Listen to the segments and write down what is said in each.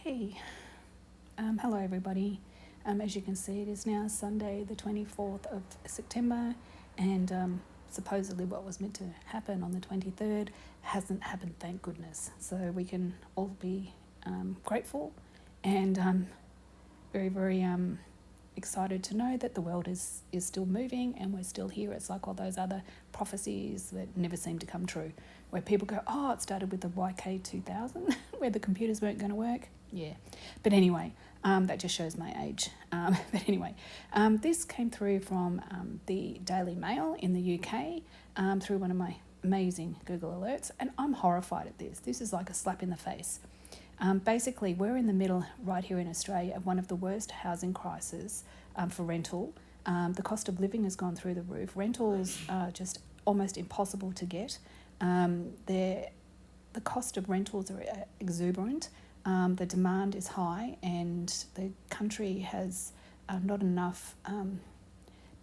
Okay, hello everybody. As you can see, it is now Sunday, the 24th of September, and supposedly what was meant to happen on the 23rd hasn't happened, thank goodness. So we can all be grateful and very, very excited to know that the world is still moving and we're still here. It's like all those other prophecies that never seem to come true, where people go, oh, it started with the YK2000, where the computers weren't going to work. Yeah, but anyway, that just shows my age. But anyway, this came through from the Daily Mail in the UK through one of my amazing Google alerts, and I'm horrified at this. This is like a slap in the face. Basically, we're in the middle right here in Australia of one of the worst housing crises for rental. The cost of living has gone through the roof. Rentals are just almost impossible to get. The cost of rentals are exuberant. The demand is high, and the country has not enough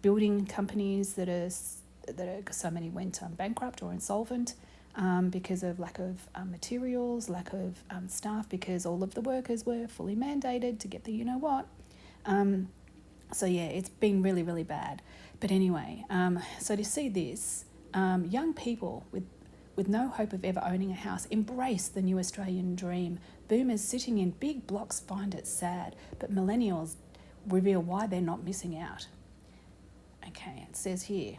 building companies that are so many went bankrupt or insolvent. Because of lack of materials, lack of staff, because all of the workers were fully mandated to get the you-know-what. So yeah, it's been really, really bad. But anyway, so to see this, young people with no hope of ever owning a house embrace the new Australian dream. Boomers sitting in big blocks find it sad, but millennials reveal why they're not missing out. Okay, it says here,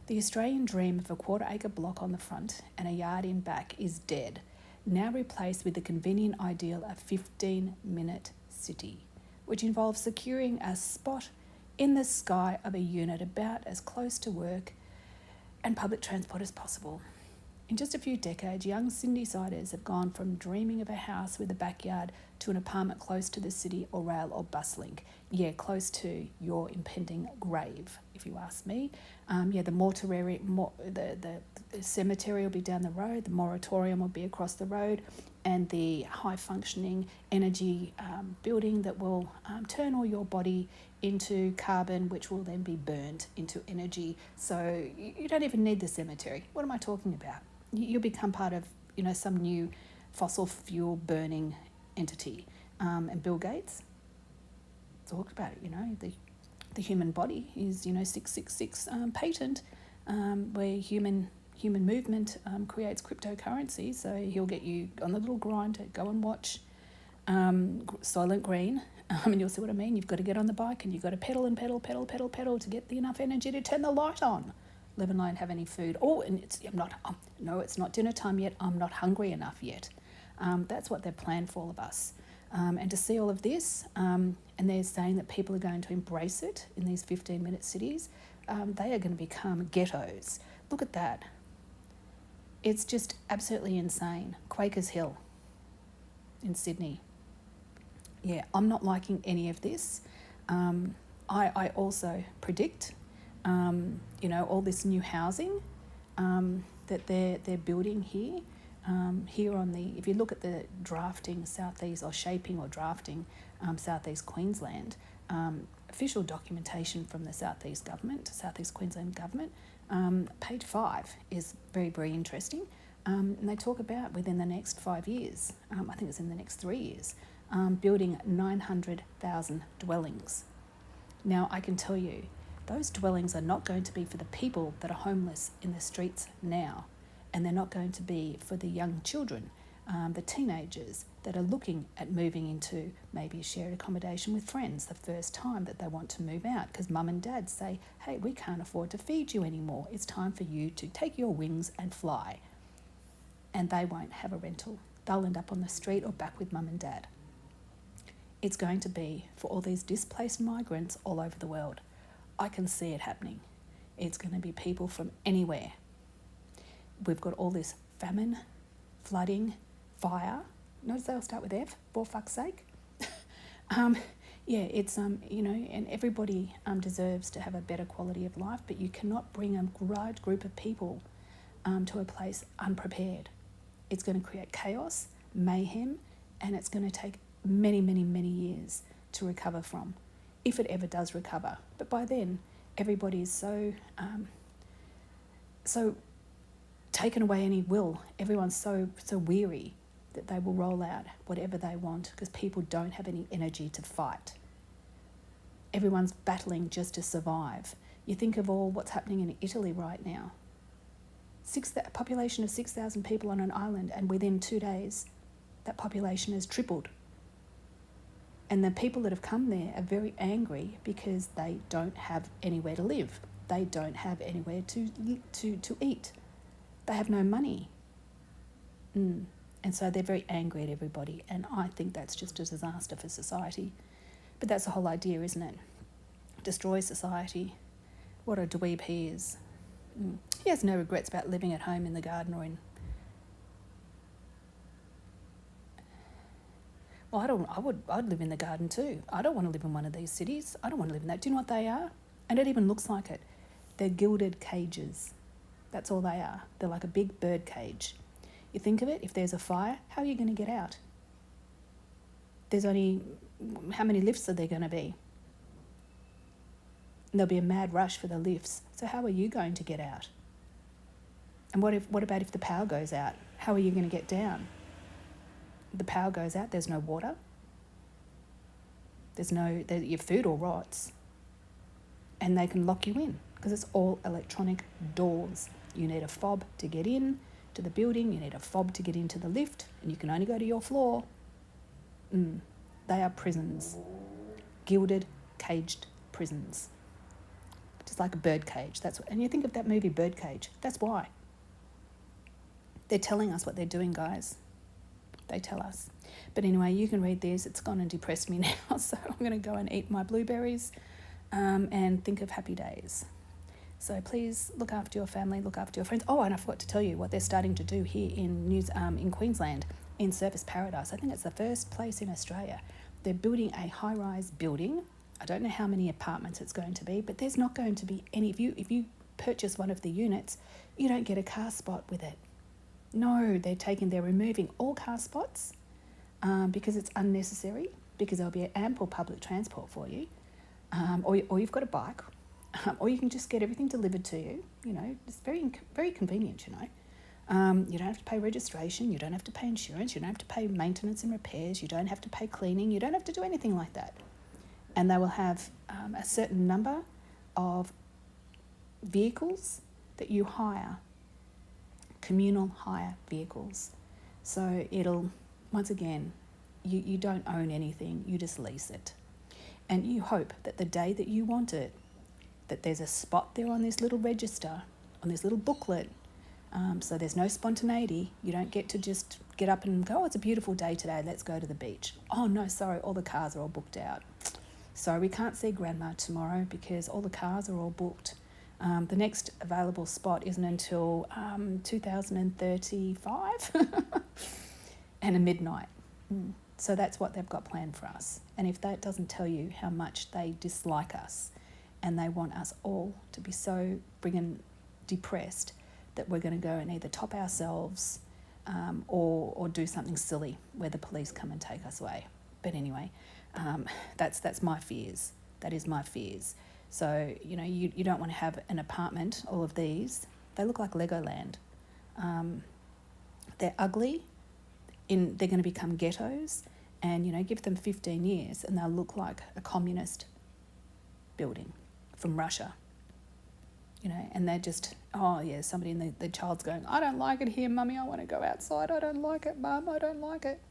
the Australian dream of a quarter-acre block on the front and a yard in back is dead, now replaced with the convenient ideal of 15-minute city, which involves securing a spot in the sky of a unit about as close to work and public transport as possible. In just a few decades, young Sydney-siders have gone from dreaming of a house with a backyard to an apartment close to the city or rail or bus link. Yeah, close to your impending grave, if you ask me. The cemetery will be down the road, the moratorium will be across the road, and the high-functioning energy building that will turn all your body into carbon, which will then be burned into energy. So you don't even need the cemetery. What am I talking about? You'll become part of, some new fossil fuel burning entity. And Bill Gates talked about it. The human body is 666 patent, where human movement creates cryptocurrency. So he'll get you on the little grind to go and watch Soylent Green. And you'll see what I mean. You've got to get on the bike and you've got to pedal and pedal to get enough energy to turn the light on. Let alone have any food. Oh, and it's not dinner time yet. I'm not hungry enough yet. That's what they've planned for all of us. And to see all of this, and they're saying that people are going to embrace it in these 15-minute cities, they are going to become ghettos. Look at that. It's just absolutely insane. Quakers Hill in Sydney. Yeah, I'm not liking any of this. I also predict, all this new housing that they're building here. Here on if you look at the drafting southeast or shaping or drafting southeast Queensland, official documentation from the southeast Queensland government, page 5 is very, very interesting. And they talk about within the next 5 years, I think it's in the next 3 years, building 900,000 dwellings. Now, I can tell you, those dwellings are not going to be for the people that are homeless in the streets now, and they're not going to be for the young children, the teenagers that are looking at moving into maybe shared accommodation with friends the first time that they want to move out because mum and dad say, hey, we can't afford to feed you anymore. It's time for you to take your wings and fly. And they won't have a rental. They'll end up on the street or back with mum and dad. It's going to be for all these displaced migrants all over the world. I can see it happening. It's going to be people from anywhere. We've got all this famine, flooding, fire. Notice they'll start with F, for fuck's sake. It's, and everybody deserves to have a better quality of life, but you cannot bring a large group of people to a place unprepared. It's going to create chaos, mayhem, and it's going to take many, many, many years to recover from, if it ever does recover. But by then, everybody is so taken away any will. Everyone's so weary that they will roll out whatever they want because people don't have any energy to fight. Everyone's battling just to survive. You think of all what's happening in Italy right now. A population of 6,000 people on an island, and within 2 days, that population has tripled. And the people that have come there are very angry because they don't have anywhere to live. They don't have anywhere to eat. They have no money. And so they're very angry at everybody. And I think that's just a disaster for society. But that's the whole idea, isn't it? Destroy society. What a dweeb he is. He has no regrets about living at home in the garden or in... Well, I'd live in the garden too. I don't want to live in one of these cities. I don't want to live in that. Do you know what they are? And it even looks like it. They're gilded cages. That's all they are. They're like a big bird cage. You think of it, if there's a fire, how are you going to get out? There's only... How many lifts are there going to be? And there'll be a mad rush for the lifts. So how are you going to get out? And what about if the power goes out? How are you going to get down? The power goes out, there's no water. Your food all rots. And they can lock you in because it's all electronic doors. You need a fob to get in to the building. You need a fob to get into the lift. And you can only go to your floor. They are prisons. Gilded, caged prisons. Just like a bird cage. And you think of that movie Birdcage. That's why. They're telling us what they're doing, guys. They tell us. But anyway, you can read this. It's gone and depressed me now. So I'm going to go and eat my blueberries and think of happy days. So please look after your family, look after your friends. Oh, and I forgot to tell you what they're starting to do here in Queensland, in Surfers Paradise. I think it's the first place in Australia. They're building a high-rise building. I don't know how many apartments it's going to be, but there's not going to be any. If you purchase one of the units, you don't get a car spot with it. No, they're removing all car spots because it's unnecessary, because there'll be ample public transport for you, or you've got a bike, or you can just get everything delivered to you. You know, it's very, very convenient, you know. You don't have to pay registration, you don't have to pay insurance, you don't have to pay maintenance and repairs, you don't have to pay cleaning, you don't have to do anything like that. And they will have a certain number of vehicles that you hire, communal hire vehicles. So it'll, once again, you don't own anything, you just lease it. And you hope that the day that you want it, that there's a spot there on this little register, on this little booklet, so there's no spontaneity. You don't get to just get up and go, oh, it's a beautiful day today, let's go to the beach. Oh no, sorry, all the cars are all booked out. So we can't see Grandma tomorrow because all the cars are all booked. The next available spot isn't until 2035 and a midnight. So that's what they've got planned for us. And if that doesn't tell you how much they dislike us and they want us all to be so friggin' depressed that we're going to go and either top ourselves or do something silly where the police come and take us away. But anyway, that's my fears. That is my fears. So, you know, you don't want to have an apartment, all of these. They look like Legoland. They're ugly. They're going to become ghettos. And, you know, give them 15 years and they'll look like a communist building from Russia. You know, and they're just, oh, yeah, somebody in the child's going, I don't like it here, Mummy, I want to go outside. I don't like it, Mum, I don't like it.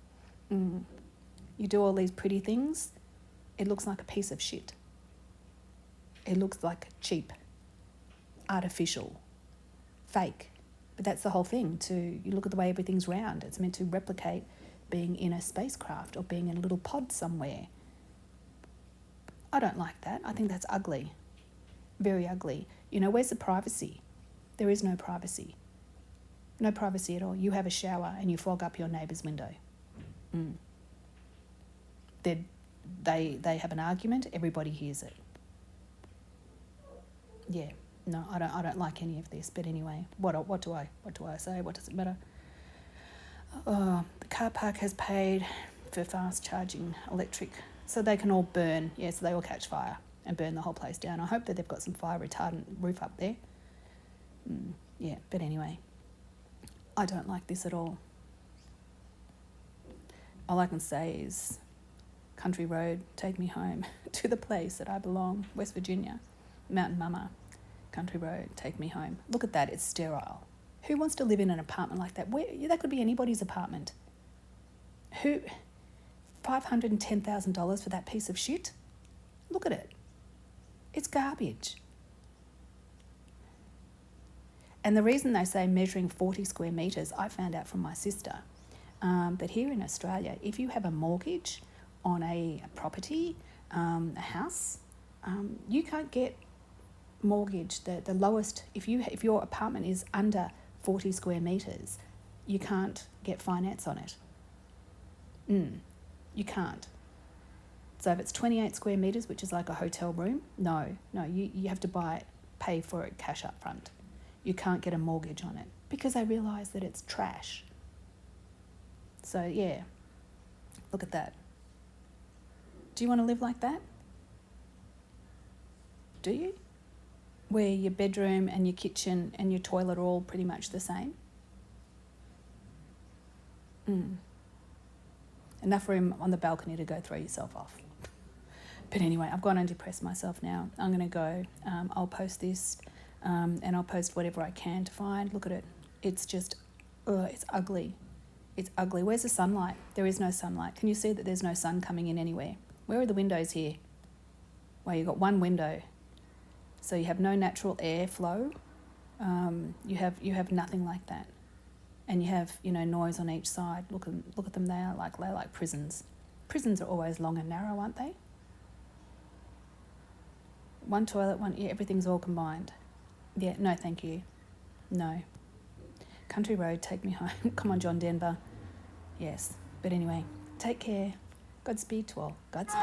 You do all these pretty things, it looks like a piece of shit. It looks like cheap, artificial, fake. But that's the whole thing. You look at the way everything's round. It's meant to replicate being in a spacecraft or being in a little pod somewhere. I don't like that. I think that's ugly. Very ugly. You know, where's the privacy? There is no privacy. No privacy at all. You have a shower and you fog up your neighbour's window. They have an argument, everybody hears it. Yeah, no, I don't like any of this. But anyway, what do I say? What does it matter? The car park has paid for fast charging electric, so they can all burn. Yeah, so they all catch fire and burn the whole place down. I hope that they've got some fire retardant roof up there. Yeah, but anyway, I don't like this at all. All I can say is, country road, take me home to the place that I belong, West Virginia. Mountain Mama, country road, take me home. Look at that, it's sterile. Who wants to live in an apartment like that? That could be anybody's apartment. Who? $510,000 for that piece of shit? Look at it. It's garbage. And the reason they say measuring 40 square metres, I found out from my sister, that here in Australia, if you have a mortgage on a property, a house, you can't get mortgage. The lowest, if your apartment is under 40 square metres, you can't get finance on it. You can't. So if it's 28 square metres, which is like a hotel room, no, you have to pay for it cash up front. You can't get a mortgage on it because they realise that it's trash. So yeah, look at that. Do you want to live like that? Do you? Where your bedroom and your kitchen and your toilet are all pretty much the same? Enough room on the balcony to go throw yourself off. But anyway, I've gone and depressed myself now. I'm going to go. I'll post this and I'll post whatever I can to find. Look at it. It's just, it's ugly. It's ugly. Where's the sunlight? There is no sunlight. Can you see that there's no sun coming in anywhere? Where are the windows here? Well, you've got one window. So you have no natural air flow. You have nothing like that. And you have, noise on each side. Look at them. They're like prisons. Prisons are always long and narrow, aren't they? One toilet, everything's all combined. Yeah, no, thank you. No. Country road, take me home. Come on, John Denver. Yes. But anyway, take care. Godspeed to all. Godspeed.